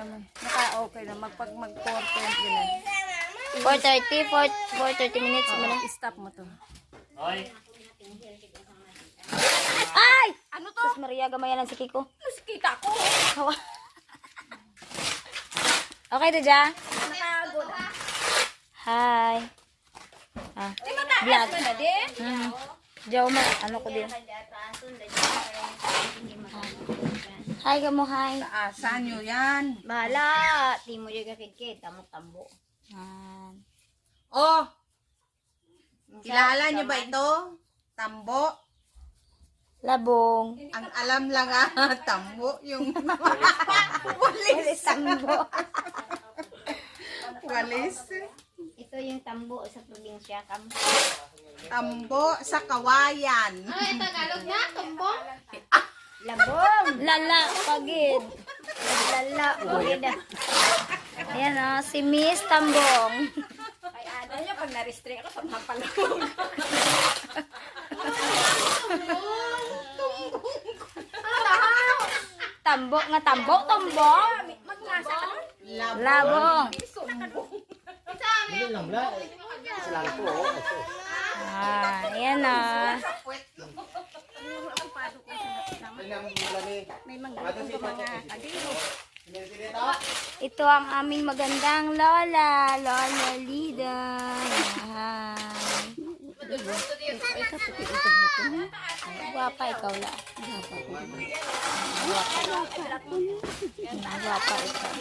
Naka-okay na. Mag-4:20 na. 4:30 minutes mo na. Stop mo to. Hoy. Ay! Ano to? Sus Maria, gamayan si Kiko. Mas kita ko. Okay, Duja? Nakagod. Hi. Ah, Di ba taas vlog. ka na din? Diyaw mo, ano ko din. Hi, gamo, hi. Taasan nyo yan. Bahala. Di mo yung kakikit. Tambo. Oh, kilala niyo ba ito? Tambo. Labong. Ang alam lang tambo yung Walis tambo. walis. Ito yung tambo sa probinsya. Tambo sa kawayan. Labong. Lala, pagid. Lala, pagid. Ayan o, si Miss Tambong. Ay, ano niya, pag na-restrict ako, sa mga palabong. Tambo nga tambo, tombong. Magnasa ka nun? Labong. Hindi lang bla. Sila ko. Ayan o. May mga adino. Ito ang aming magandang lola. Lola Lida. Guwapa ikaw la. Guwapa ikaw.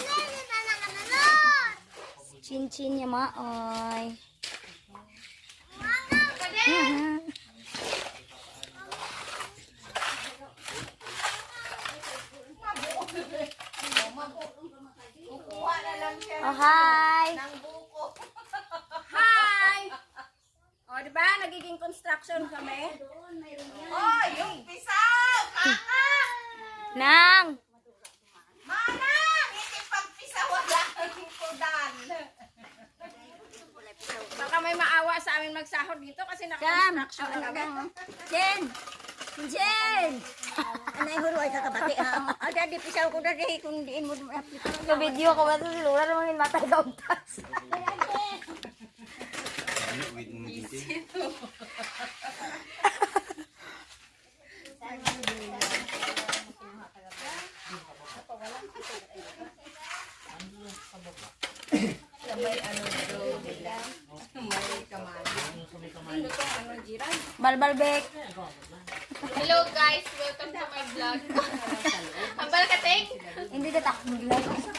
Chin-chin niya maoy. Oh, hi! Hi! O, diba? Nagiging construction kami. Oh, yung pisaw! Kaka! Nang! Manang! Hindi pang pisaw wala ang kudan. Baka may maawa sa amin magsahod dito kasi Jam! naka-construction na kami. Jen! Jen! Anay huruay ka kabati ha? Ada di pisaw ko na rin kung diin mo Sa video ko ba ito si Laura naman yung matay ka untas. Balbalbek. Hello guys, welcome to my vlog. Hambal ka, Ting? Hindi ka takot.